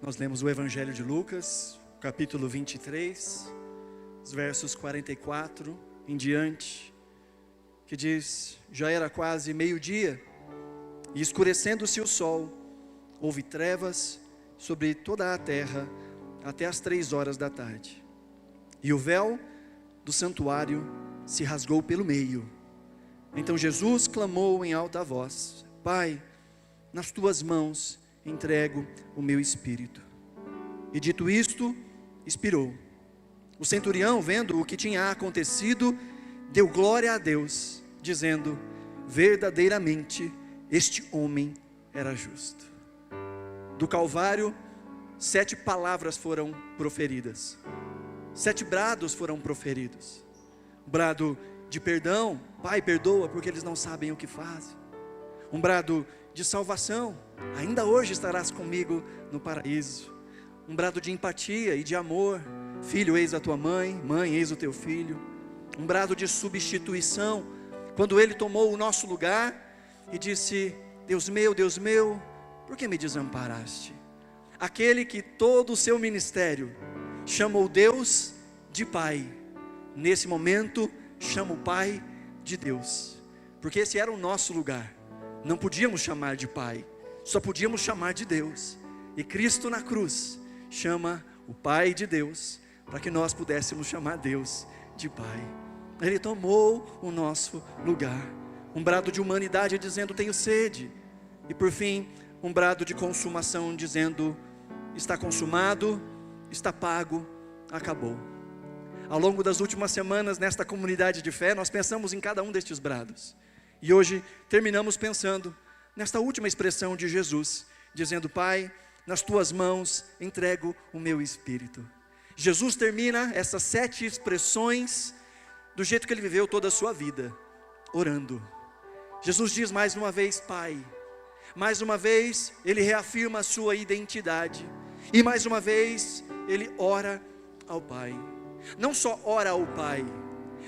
Nós lemos o Evangelho de Lucas, capítulo 23, os versos 44 em diante, que diz: já era quase meio-dia, e escurecendo-se o sol, houve trevas sobre toda a terra, até as 3 horas da tarde. E o véu do santuário se rasgou pelo meio. Então Jesus clamou em alta voz: Pai, nas tuas mãos entrego o meu espírito. E dito isto, expirou. O centurião, vendo o que tinha acontecido, deu glória a Deus, dizendo: verdadeiramente este homem era justo. Do Calvário, 7 palavras foram proferidas, 7 brados foram proferidos. Um brado de perdão: Pai, perdoa porque eles não sabem o que fazem. Um brado de salvação: ainda hoje estarás comigo no paraíso. Um brado de empatia e de amor: filho, eis a tua mãe, mãe, eis o teu filho. Um brado de substituição, quando ele tomou o nosso lugar e disse: Deus meu, por que me desamparaste? Aquele que todo o seu ministério chamou Deus de Pai, nesse momento chama o Pai de Deus, porque esse era o nosso lugar. Não podíamos chamar de Pai, só podíamos chamar de Deus. E Cristo na cruz chama o Pai de Deus, para que nós pudéssemos chamar Deus de Pai. Ele tomou o nosso lugar. Um brado de humanidade dizendo: tenho sede. E por fim, um brado de consumação dizendo: está consumado, está pago, acabou. Ao longo das últimas semanas, nesta comunidade de fé, nós pensamos em cada um destes brados. E hoje terminamos pensando nesta última expressão de Jesus, dizendo: Pai, nas tuas mãos entrego o meu espírito. Jesus termina essas 7 expressões do jeito que ele viveu toda a sua vida, orando. Jesus diz mais uma vez: Pai. Mais uma vez ele reafirma a sua identidade. E mais uma vez ele ora ao Pai. Não só ora ao Pai,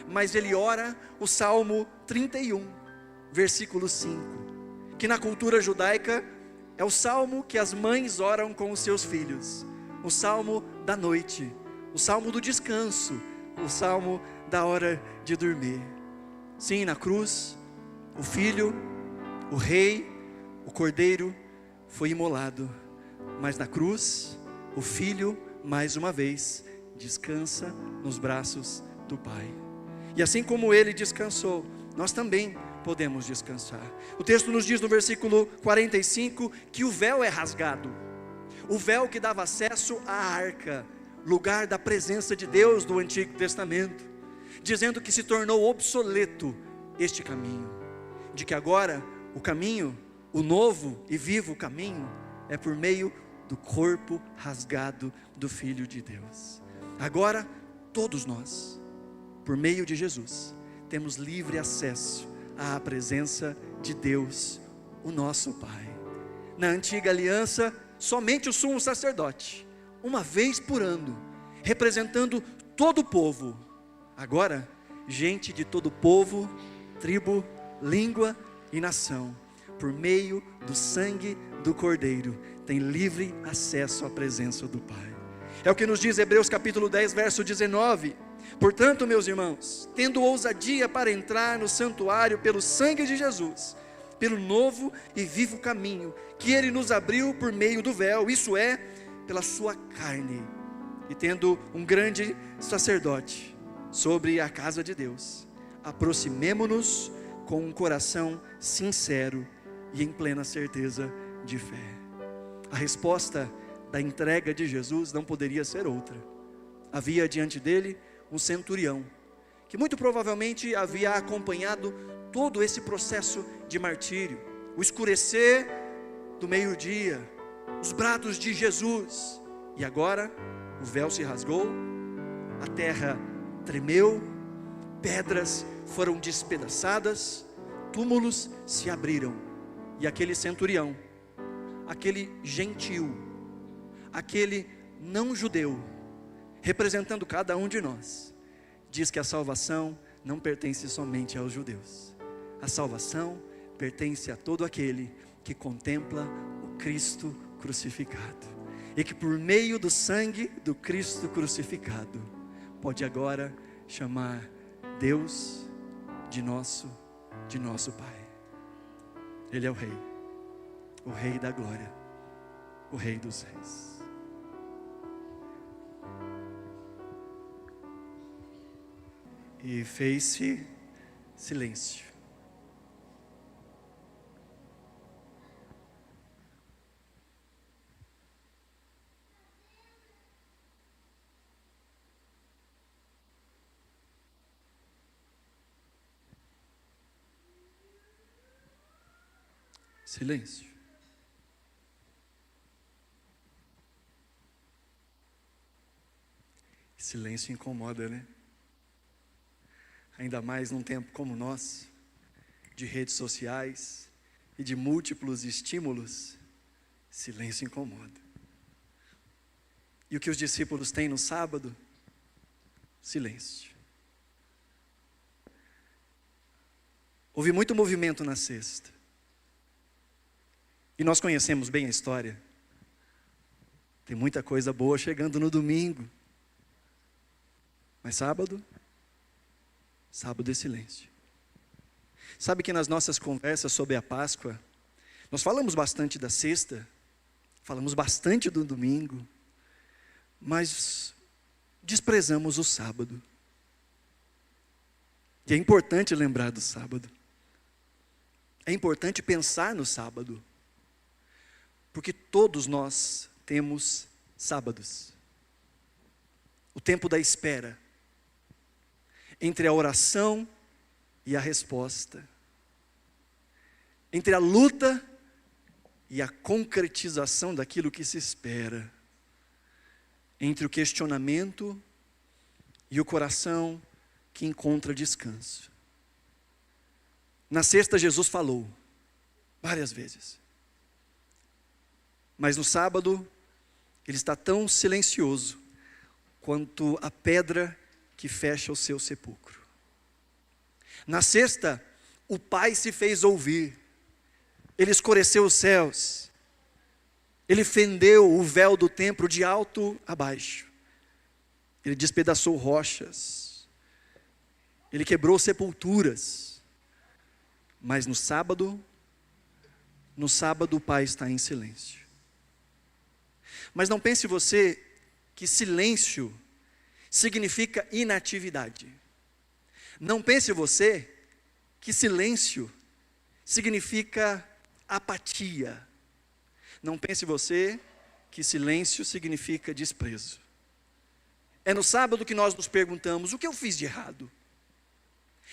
mas ele ora o Salmo 31, versículo 5, que na cultura judaica é o salmo que as mães oram com os seus filhos, o salmo da noite, o salmo do descanso, o salmo da hora de dormir. Sim, na cruz, o Filho, o Rei, o Cordeiro foi imolado, mas na cruz, o Filho, mais uma vez, descansa nos braços do Pai. E assim como ele descansou, nós também podemos descansar. O texto nos diz no versículo 45 que o véu é rasgado. O véu que dava acesso à arca, lugar da presença de Deus do Antigo Testamento, dizendo que se tornou obsoleto este caminho, de que agora o caminho, o novo e vivo caminho, é por meio do corpo rasgado do Filho de Deus. Agora todos nós, por meio de Jesus, temos livre acesso à presença de Deus, o nosso Pai. Na antiga aliança, somente o sumo sacerdote, uma vez por ano, representando todo o povo. Agora, gente de todo povo, tribo, língua e nação, por meio do sangue do Cordeiro, tem livre acesso à presença do Pai. É o que nos diz Hebreus capítulo 10, verso 19. Portanto, meus irmãos, tendo ousadia para entrar no santuário pelo sangue de Jesus, pelo novo e vivo caminho que ele nos abriu por meio do véu, isso é, pela sua carne, e tendo um grande sacerdote sobre a casa de Deus, aproximemo-nos com um coração sincero e em plena certeza de fé. A resposta da entrega de Jesus não poderia ser outra. Havia diante dele um centurião, que muito provavelmente havia acompanhado todo esse processo de martírio, o escurecer do meio-dia, os brados de Jesus, e agora o véu se rasgou, a terra tremeu, pedras foram despedaçadas, túmulos se abriram, e aquele centurião, aquele gentil, aquele não judeu, representando cada um de nós, diz que a salvação não pertence somente aos judeus. A salvação pertence a todo aquele que contempla o Cristo crucificado. e que por meio do sangue do Cristo crucificado, pode agora chamar Deus de nosso Pai. Ele é o Rei da glória, o Rei dos reis. E fez-se silêncio. Silêncio. Silêncio incomoda, né? Ainda mais num tempo como o nosso, de redes sociais e de múltiplos estímulos, silêncio incomoda. E o que os discípulos têm no sábado? Silêncio. Houve muito movimento na sexta. E nós conhecemos bem a história. Tem muita coisa boa chegando no domingo. Mas sábado é silêncio. Sabe que nas nossas conversas sobre a Páscoa, nós falamos bastante da sexta, falamos bastante do domingo, mas desprezamos o sábado. E é importante lembrar do sábado. É importante pensar no sábado. Porque todos nós temos sábados. O tempo da espera. Entre a oração e a resposta. Entre a luta e a concretização daquilo que se espera. Entre o questionamento e o coração que encontra descanso. Na sexta, Jesus falou várias vezes. Mas no sábado, ele está tão silencioso quanto a pedra que fecha o seu sepulcro. Na sexta, o Pai se fez ouvir. Ele escureceu os céus. Ele fendeu o véu do templo de alto a baixo. Ele despedaçou rochas. Ele quebrou sepulturas. Mas no sábado o Pai está em silêncio. Mas não pense você que silêncio significa inatividade. Não pense você que silêncio significa apatia. Não pense você que silêncio significa desprezo. É no sábado que nós nos perguntamos: o que eu fiz de errado?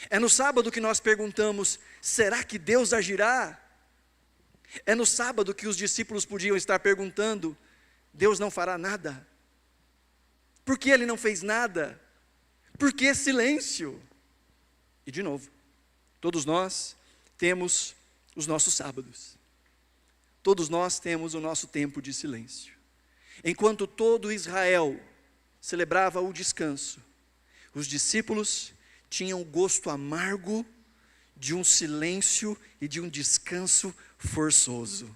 É no sábado que nós perguntamos: será que Deus agirá? É no sábado que os discípulos podiam estar perguntando: Deus não fará nada? Por que Ele não fez nada? Por que silêncio? E de novo, todos nós temos os nossos sábados. Todos nós temos o nosso tempo de silêncio. Enquanto todo Israel celebrava o descanso, os discípulos tinham o gosto amargo de um silêncio e de um descanso forçoso.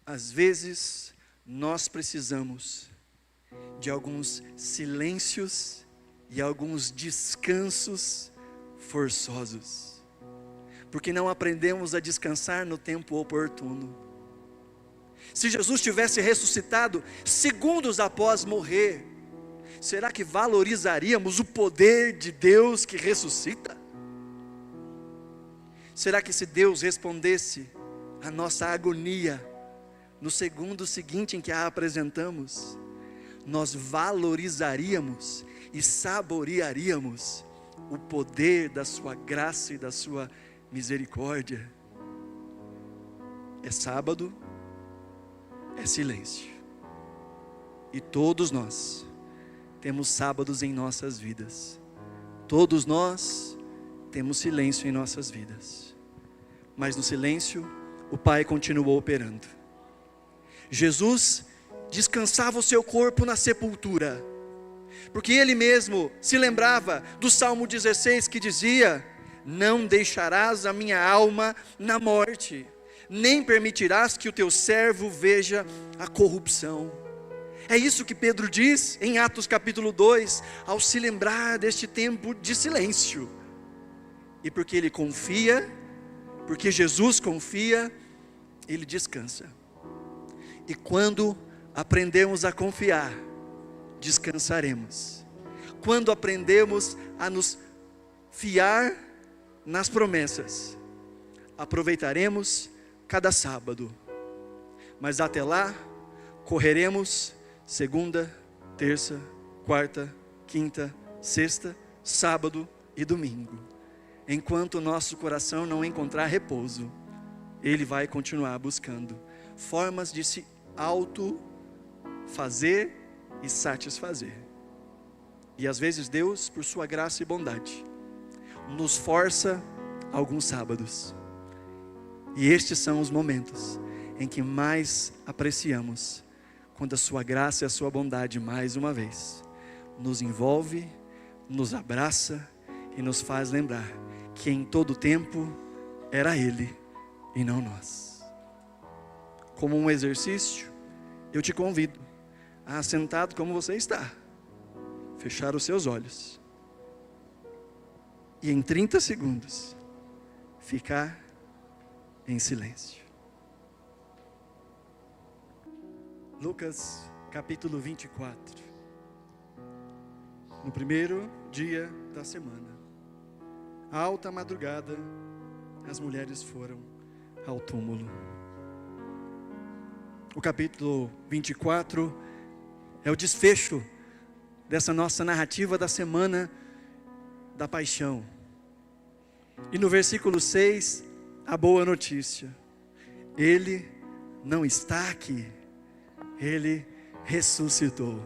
Às vezes, nós precisamos de alguns silêncios e alguns descansos forçosos, porque não aprendemos a descansar no tempo oportuno. Se Jesus tivesse ressuscitado segundos após morrer, será que valorizaríamos o poder de Deus que ressuscita? Será que se Deus respondesse à nossa agonia no segundo seguinte em que a apresentamos, nós valorizaríamos e saborearíamos o poder da sua graça e da sua misericórdia? É sábado, é silêncio. E todos nós temos sábados em nossas vidas. Todos nós temos silêncio em nossas vidas. Mas no silêncio, o Pai continuou operando. Jesus descansava o seu corpo na sepultura, porque Ele mesmo se lembrava do Salmo 16 que dizia: não deixarás a minha alma na morte, nem permitirás que o teu servo veja a corrupção. É isso que Pedro diz em Atos capítulo 2, ao se lembrar deste tempo de silêncio. E porque ele confia, porque Jesus confia, ele descansa. E quando aprendemos a confiar, descansaremos. Quando aprendemos a nos fiar nas promessas, aproveitaremos cada sábado. Mas até lá, correremos segunda, terça, quarta, quinta, sexta, sábado e domingo. Enquanto o nosso coração não encontrar repouso, ele vai continuar buscando formas de se fazer e satisfazer. E às vezes Deus, por sua graça e bondade, nos força alguns sábados. E estes são os momentos em que mais apreciamos, quando a sua graça e a sua bondade, mais uma vez, nos envolve, nos abraça e nos faz lembrar que em todo tempo era Ele e não nós. Como um exercício, eu te convido a, sentado como você está, fechar os seus olhos e em 30 segundos ficar em silêncio. Lucas capítulo 24. No primeiro dia da semana, à alta madrugada, as mulheres foram ao túmulo. O capítulo 24 é o desfecho dessa nossa narrativa da semana da paixão. E no versículo 6, a boa notícia: Ele não está aqui, Ele ressuscitou.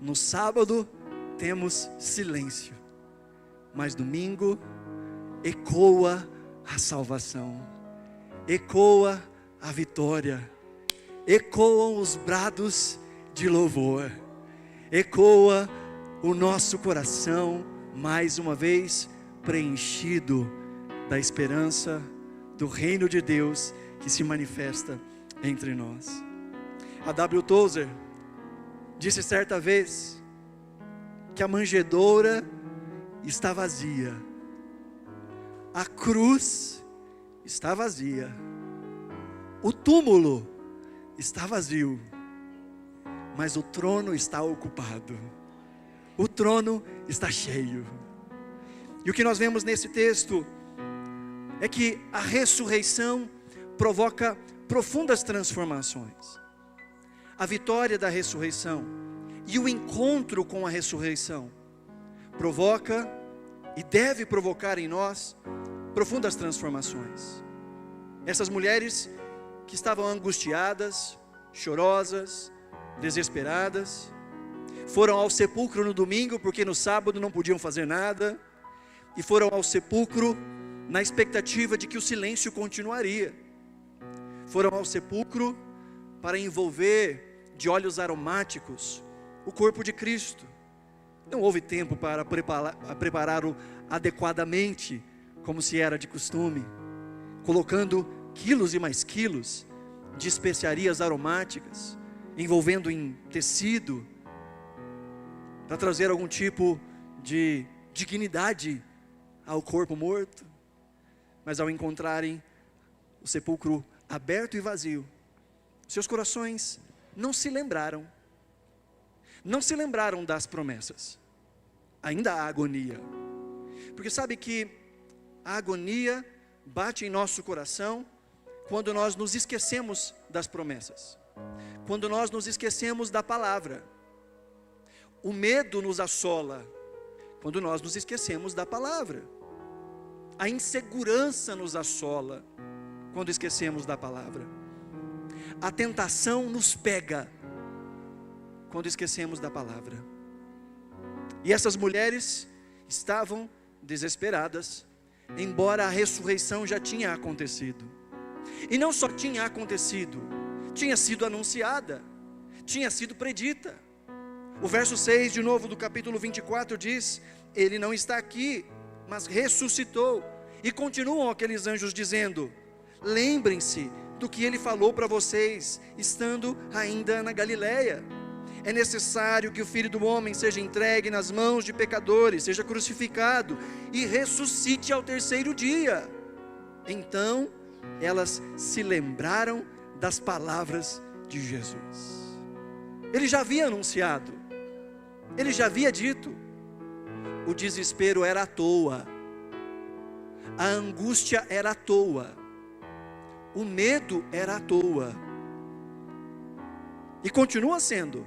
No sábado temos silêncio, mas domingo ecoa a salvação, ecoa a vitória, ecoam os brados de louvor, ecoa o nosso coração mais uma vez preenchido da esperança do reino de Deus que se manifesta entre nós. A W. Tozer disse certa vez que a manjedoura está vazia, a cruz está vazia, o túmulo está vazio, mas o trono está ocupado, o trono está cheio. E o que nós vemos nesse texto é que a ressurreição provoca profundas transformações. A vitória da ressurreição e o encontro com a ressurreição provoca e deve provocar em nós profundas transformações. Essas mulheres que estavam angustiadas, chorosas, desesperadas, foram ao sepulcro no domingo porque no sábado não podiam fazer nada, e foram ao sepulcro na expectativa de que o silêncio continuaria. Foram ao sepulcro para envolver de óleos aromáticos o corpo de Cristo. Não houve tempo para prepará-lo adequadamente, como se era de costume, colocando quilos e mais quilos de especiarias aromáticas, envolvendo em tecido, para trazer algum tipo de dignidade ao corpo morto. Mas ao encontrarem o sepulcro aberto e vazio, seus corações não se lembraram das promessas. Ainda há agonia, porque sabe que a agonia bate em nosso coração quando nós nos esquecemos das promessas, quando nós nos esquecemos da palavra. O medo nos assola quando nós nos esquecemos da palavra. A insegurança nos assola quando esquecemos da palavra. A tentação nos pega quando esquecemos da palavra. E essas mulheres estavam desesperadas, embora a ressurreição já tinha acontecido. E não só tinha acontecido, tinha sido anunciada, tinha sido predita. O verso 6 de novo do capítulo 24 diz: Ele não está aqui, mas ressuscitou. E continuam aqueles anjos dizendo: lembrem-se do que ele falou para vocês, estando ainda na Galileia. É necessário que o Filho do Homem seja entregue nas mãos de pecadores, seja crucificado e ressuscite ao terceiro dia. Então, elas se lembraram das palavras de Jesus. Ele já havia anunciado, ele já havia dito. O desespero era à toa, a angústia era à toa, o medo era à toa, e continua sendo,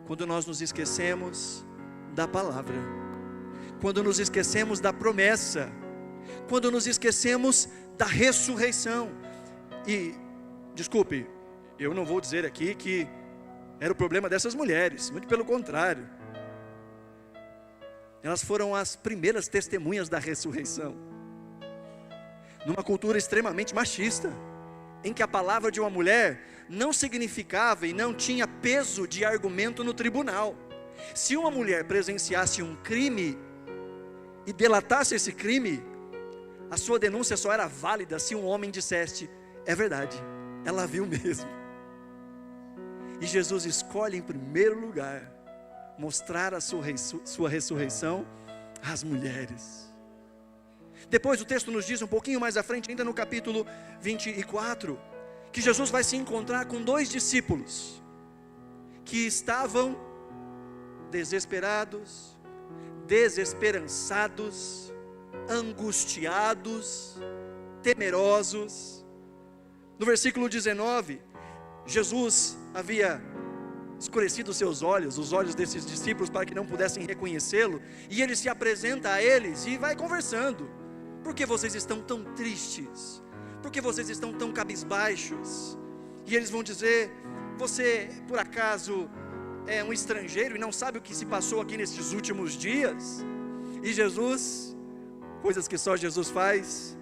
quando nós nos esquecemos da palavra, quando nos esquecemos da promessa, quando nos esquecemos da ressurreição. E, desculpe, eu não vou dizer aqui que era o problema dessas mulheres, muito pelo contrário. Elas foram as primeiras testemunhas da ressurreição. Numa cultura extremamente machista, em que a palavra de uma mulher não significava e não tinha peso de argumento no tribunal. Se uma mulher presenciasse um crime e delatasse esse crime, a sua denúncia só era válida se um homem dissesse: é verdade, ela viu mesmo. E Jesus escolhe em primeiro lugar mostrar a sua ressurreição às mulheres. Depois o texto nos diz um pouquinho mais à frente, ainda no capítulo 24, que Jesus vai se encontrar com 2 discípulos que estavam desesperados, desesperançados, angustiados, temerosos. No versículo 19, Jesus havia escurecido seus olhos, os olhos desses discípulos, para que não pudessem reconhecê-lo, e ele se apresenta a eles e vai conversando. Por que vocês estão tão tristes? Por que vocês estão tão cabisbaixos? E eles vão dizer: você por acaso é um estrangeiro e não sabe o que se passou aqui nesses últimos dias? E Jesus, coisas que só Jesus faz,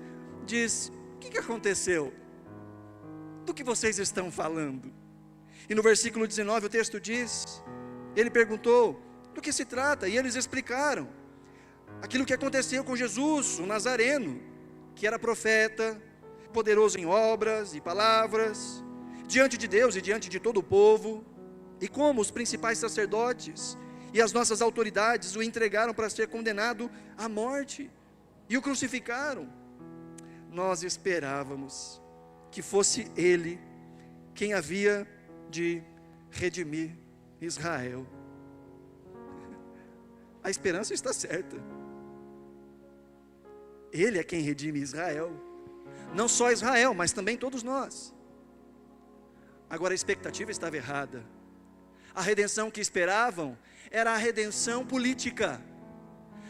diz: o que aconteceu? Do que vocês estão falando? E no versículo 19 o texto diz, ele perguntou: do que se trata? E eles explicaram aquilo que aconteceu com Jesus, o Nazareno, que era profeta, poderoso em obras e palavras, diante de Deus e diante de todo o povo, e como os principais sacerdotes e as nossas autoridades o entregaram para ser condenado à morte, e o crucificaram. Nós esperávamos que fosse ele quem havia de redimir Israel. A esperança está certa. Ele é quem redime Israel. Não só Israel, mas também todos nós. Agora a expectativa estava errada. A redenção que esperavam era a redenção política.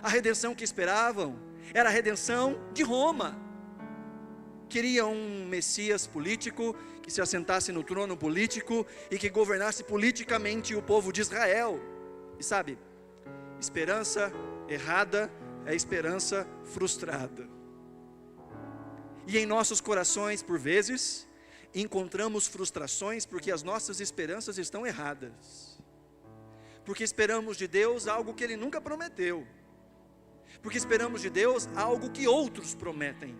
A redenção que esperavam era a redenção de Roma. Queriam um Messias político, que se assentasse no trono político e que governasse politicamente o povo de Israel. E sabe, esperança errada é esperança frustrada. E em nossos corações, por vezes, encontramos frustrações porque as nossas esperanças estão erradas. Porque esperamos de Deus algo que Ele nunca prometeu. Porque esperamos de Deus algo que outros prometem.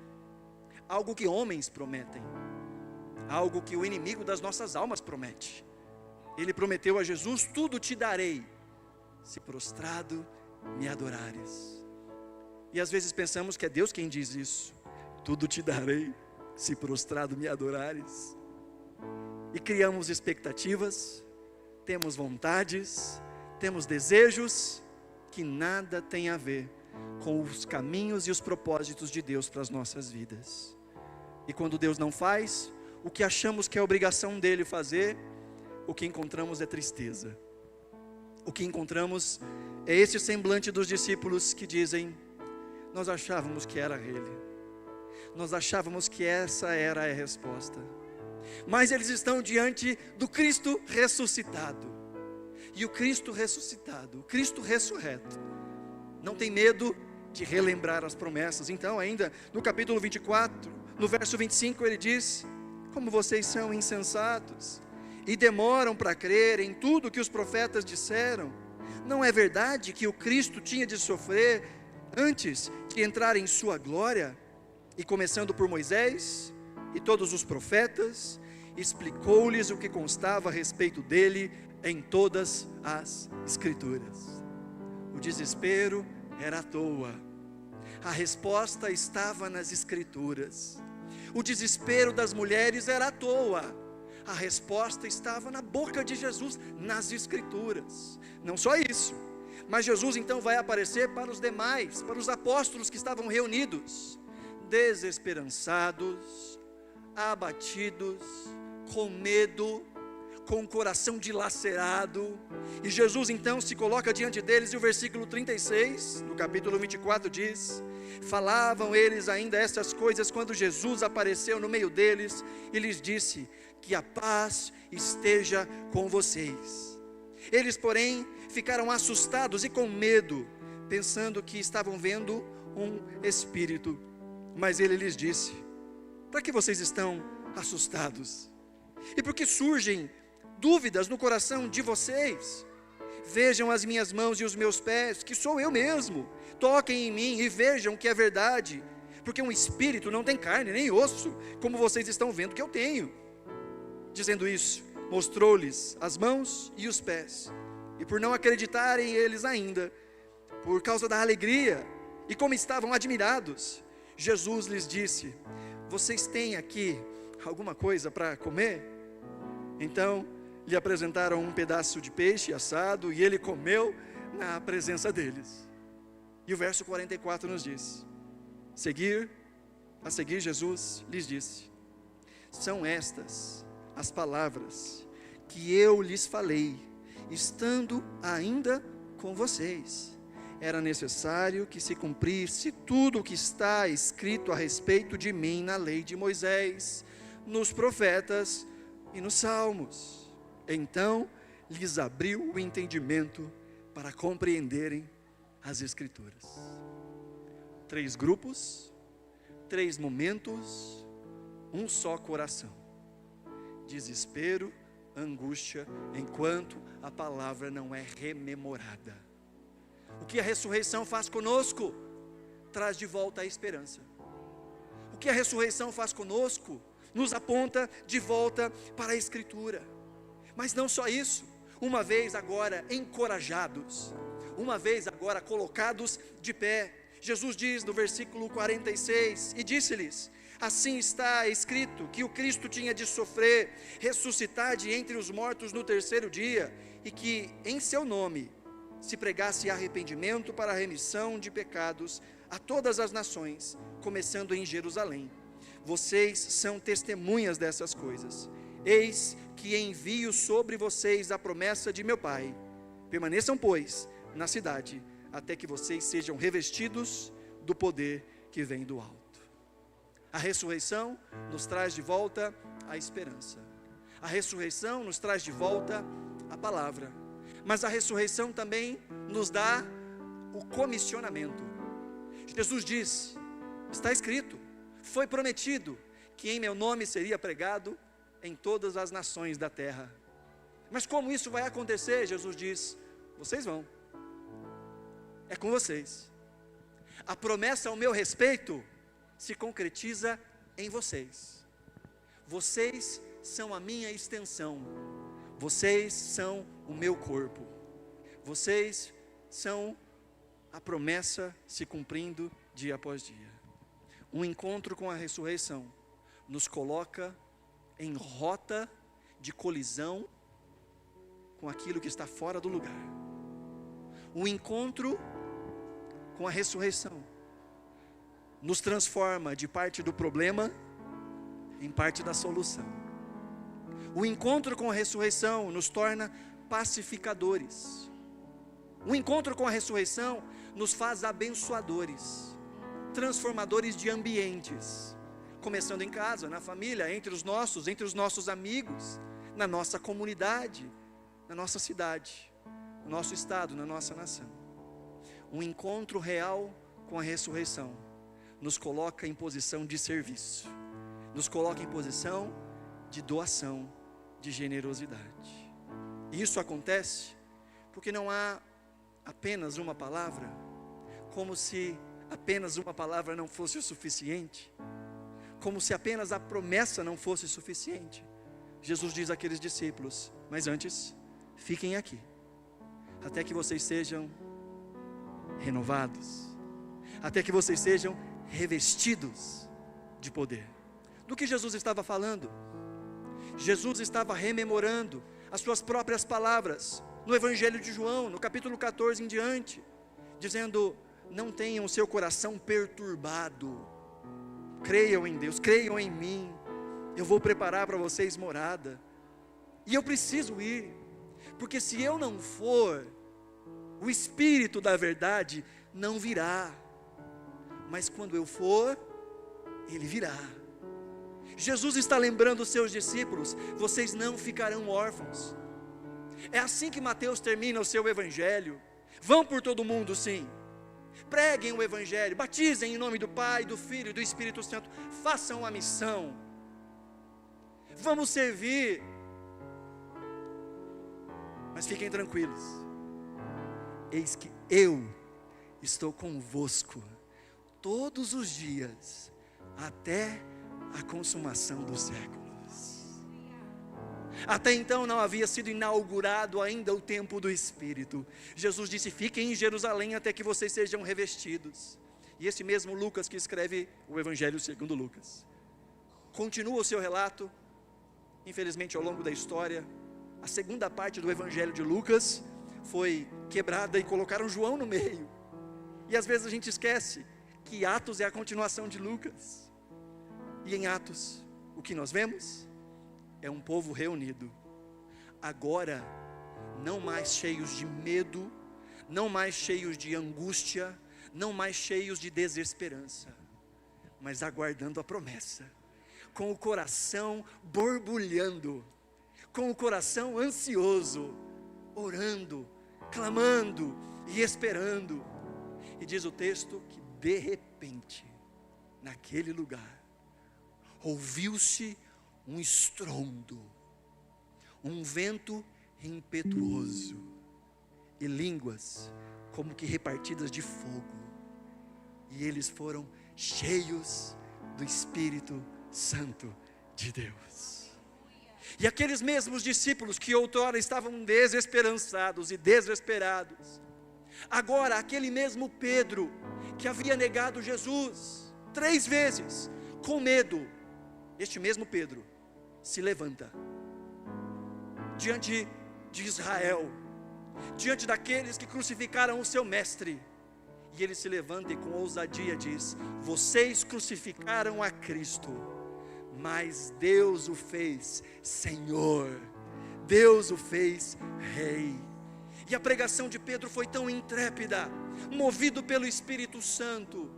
Algo que homens prometem. Algo que o inimigo das nossas almas promete. Ele prometeu a Jesus: tudo te darei, se prostrado me adorares. E às vezes pensamos que é Deus quem diz isso: tudo te darei, se prostrado me adorares. E criamos expectativas, temos vontades, temos desejos, que nada tem a ver com os caminhos e os propósitos de Deus para as nossas vidas. E quando Deus não faz o que achamos que é obrigação dele fazer, o que encontramos é tristeza. O que encontramos é esse semblante dos discípulos que dizem: nós achávamos que era ele, nós achávamos que essa era a resposta, mas eles estão diante do Cristo ressuscitado. E o Cristo ressuscitado, o Cristo ressurreto, não tem medo de relembrar as promessas. Então, ainda no capítulo 24, no verso 25, ele diz: como vocês são insensatos e demoram para crer em tudo que os profetas disseram. Não é verdade que o Cristo tinha de sofrer antes de entrar em sua glória? E começando por Moisés e todos os profetas, explicou-lhes o que constava a respeito dele em todas as Escrituras. O desespero era à toa. A resposta estava nas Escrituras. O desespero das mulheres era à toa. A resposta estava na boca de Jesus, nas Escrituras. Não só isso, mas Jesus então vai aparecer para os demais, para os apóstolos que estavam reunidos, desesperançados, abatidos, com medo, com o coração dilacerado. E Jesus então se coloca diante deles, e o versículo 36 do capítulo 24 diz: falavam eles ainda essas coisas quando Jesus apareceu no meio deles e lhes disse: que a paz esteja com vocês. Eles, porém, ficaram assustados e com medo, pensando que estavam vendo um espírito. Mas ele lhes disse: para que vocês estão assustados? E por que surgem dúvidas no coração de vocês? Vejam as minhas mãos e os meus pés, que sou eu mesmo. Toquem em mim e vejam que é verdade, porque um espírito não tem carne nem osso, como vocês estão vendo que eu tenho. Dizendo isso, mostrou-lhes as mãos e os pés. E por não acreditarem eles ainda, por causa da alegria, e como estavam admirados, Jesus lhes disse: vocês têm aqui alguma coisa para comer? Então lhe apresentaram um pedaço de peixe assado, e ele comeu na presença deles. E o verso 44 nos diz: a seguir Jesus lhes disse: são estas as palavras que eu lhes falei, estando ainda com vocês. Era necessário que se cumprisse tudo o que está escrito a respeito de mim na lei de Moisés, nos profetas e nos salmos. Então lhes abriu o entendimento para compreenderem as Escrituras. 3 grupos, 3 momentos, um só coração. Desespero, angústia, enquanto a palavra não é rememorada. O que a ressurreição faz conosco? Traz de volta a esperança. O que a ressurreição faz conosco? Nos aponta de volta para a Escritura. Mas não só isso, uma vez agora encorajados, uma vez agora colocados de pé, Jesus diz no versículo 46, e disse-lhes: assim está escrito que o Cristo tinha de sofrer, ressuscitar de entre os mortos no 3º dia, e que em seu nome se pregasse arrependimento para a remissão de pecados a todas as nações, começando em Jerusalém. Vocês são testemunhas dessas coisas. Eis que envio sobre vocês a promessa de meu Pai. Permaneçam, pois, na cidade, até que vocês sejam revestidos do poder que vem do alto. A ressurreição nos traz de volta a esperança. A ressurreição nos traz de volta a palavra. Mas a ressurreição também nos dá o comissionamento. Jesus diz: está escrito, foi prometido que em meu nome seria pregado em todas as nações da terra. Mas como isso vai acontecer? Jesus diz: vocês vão, é com vocês. A promessa ao meu respeito se concretiza em vocês. Vocês são a minha extensão. Vocês são o meu corpo. Vocês são a promessa se cumprindo dia após dia. Um encontro com a ressurreição nos coloca em rota de colisão com aquilo que está fora do lugar. Um encontro com a ressurreição nos transforma de parte do problema em parte da solução. O encontro com a ressurreição nos torna pacificadores. O encontro com a ressurreição nos faz abençoadores, transformadores de ambientes, começando em casa, na família, entre os nossos amigos, na nossa comunidade, na nossa cidade, no nosso estado, na nossa nação. Um encontro real com a ressurreição nos coloca em posição de serviço, nos coloca em posição de doação, de generosidade. E isso acontece porque não há apenas uma palavra, como se apenas uma palavra não fosse o suficiente, como se apenas a promessa não fosse suficiente, Jesus diz àqueles discípulos: mas antes, fiquem aqui, até que vocês sejam renovados, até que vocês sejam revestidos de poder. Do que Jesus estava falando? Jesus estava rememorando as suas próprias palavras, no Evangelho de João, no capítulo 14 em diante, dizendo: não tenham o seu coração perturbado, creiam em Deus, creiam em mim, eu vou preparar para vocês morada, e eu preciso ir, porque se eu não for, o Espírito da verdade não virá, mas quando eu for, ele virá. Jesus está lembrando os seus discípulos: vocês não ficarão órfãos. É assim que Mateus termina o seu Evangelho. Vão por todo mundo, sim, preguem o Evangelho, batizem em nome do Pai, do Filho e do Espírito Santo, façam a missão, vamos servir, mas fiquem tranquilos, eis que eu estou convosco todos os dias, até a consumação dos séculos. Até então não havia sido inaugurado ainda o tempo do Espírito. Jesus disse: fiquem em Jerusalém até que vocês sejam revestidos. E esse mesmo Lucas que escreve o Evangelho segundo Lucas, continua o seu relato. Infelizmente, ao longo da história, a segunda parte do Evangelho de Lucas foi quebrada e colocaram João no meio. E às vezes a gente esquece que Atos é a continuação de Lucas. E em Atos, o que nós vemos é um povo reunido, agora não mais cheios de medo, não mais cheios de angústia, não mais cheios de desesperança, mas aguardando a promessa, com o coração borbulhando, com o coração ansioso, orando, clamando e esperando. E diz o texto que de repente, naquele lugar, ouviu-se um estrondo, um vento impetuoso, e línguas como que repartidas de fogo, e eles foram cheios do Espírito Santo de Deus. E aqueles mesmos discípulos que outrora estavam desesperançados e desesperados, agora aquele mesmo Pedro, que havia negado Jesus 3 vezes, com medo, este mesmo Pedro se levanta diante de Israel, diante daqueles que crucificaram o seu mestre, e ele se levanta e com ousadia diz: vocês crucificaram a Cristo, mas Deus o fez Senhor, Deus o fez Rei. E a pregação de Pedro foi tão intrépida, movido pelo Espírito Santo,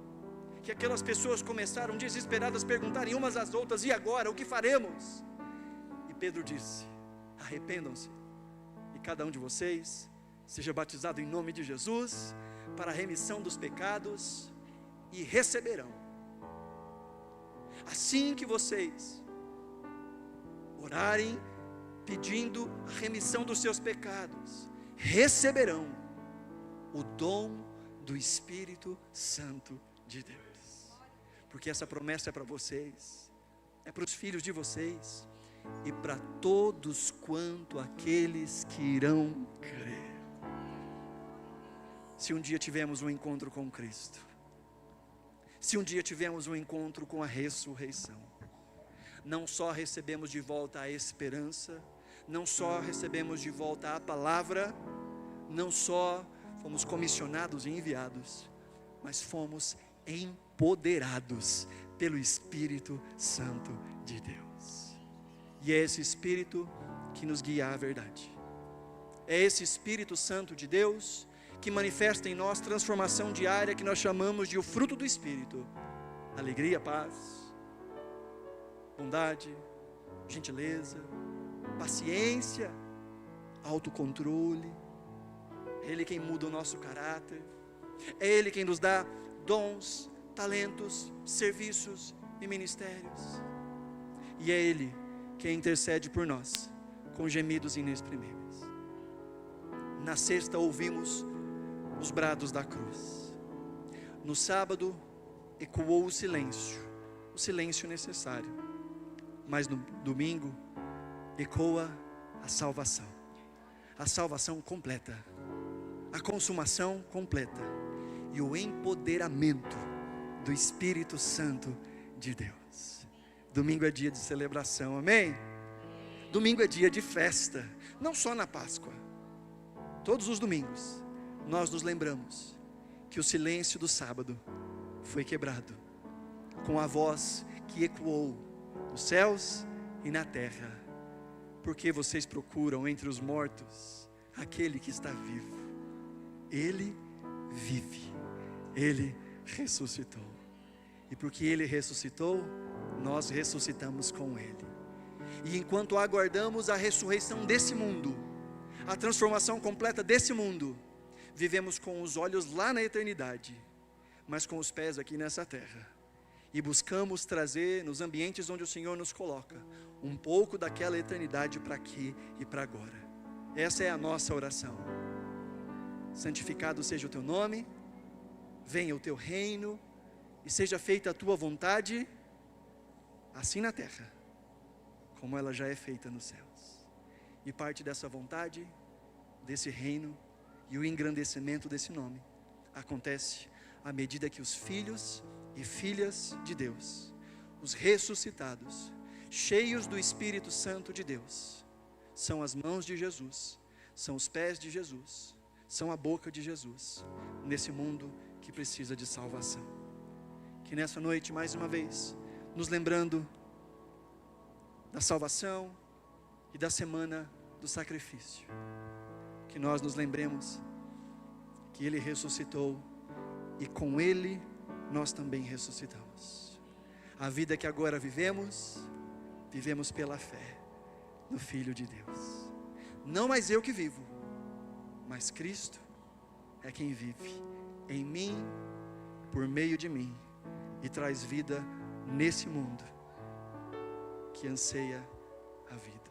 que aquelas pessoas começaram desesperadas a perguntarem umas às outras: e agora, o que faremos? E Pedro disse: arrependam-se, e cada um de vocês seja batizado em nome de Jesus, para a remissão dos pecados, e receberão. Assim que vocês orarem, pedindo a remissão dos seus pecados, receberão o dom do Espírito Santo de Deus, porque essa promessa é para vocês, é para os filhos de vocês, e para todos quanto aqueles que irão crer. Se um dia tivermos um encontro com Cristo, se um dia tivermos um encontro com a ressurreição, não só recebemos de volta a esperança, não só recebemos de volta a palavra, não só fomos comissionados e enviados, mas fomos empoderados pelo Espírito Santo de Deus. E é esse Espírito que nos guia à verdade. É esse Espírito Santo de Deus que manifesta em nós transformação diária, que nós chamamos de o fruto do Espírito: alegria, paz, bondade, gentileza, paciência, autocontrole. É Ele quem muda o nosso caráter, é Ele quem nos dá dons, talentos, serviços e ministérios, e é Ele quem intercede por nós com gemidos inexprimíveis. Na sexta ouvimos os brados da cruz, No sábado, ecoou o silêncio necessário. Mas no domingo, ecoa a salvação completa, a consumação completa e o empoderamento do Espírito Santo de Deus. Domingo é dia de celebração, amém? Domingo é dia de festa, não só na Páscoa. Todos os domingos, nós nos lembramos que o silêncio do sábado foi quebrado, com a voz que ecoou nos céus e na terra. Porque vocês procuram entre os mortos aquele que está vivo. Ele vive, Ele ressuscitou. E porque Ele ressuscitou, nós ressuscitamos com Ele. E enquanto aguardamos a ressurreição desse mundo, a transformação completa desse mundo, vivemos com os olhos lá na eternidade, mas com os pés aqui nessa terra. E buscamos trazer nos ambientes onde o Senhor nos coloca, um pouco daquela eternidade para aqui e para agora. Essa é a nossa oração. Santificado seja o teu nome, venha o teu reino, e seja feita a tua vontade, assim na terra, como ela já é feita nos céus. E parte dessa vontade, desse reino, e o engrandecimento desse nome, acontece à medida que os filhos e filhas de Deus, os ressuscitados, cheios do Espírito Santo de Deus, são as mãos de Jesus, são os pés de Jesus, são a boca de Jesus, nesse mundo que precisa de salvação. Que nessa noite, mais uma vez, nos lembrando da salvação e da semana do sacrifício, que nós nos lembremos que Ele ressuscitou e com Ele nós também ressuscitamos. A vida que agora vivemos pela fé no Filho de Deus. Não mais eu que vivo, mas Cristo é quem vive em mim, por meio de mim, e traz vida nesse mundo que anseia a vida.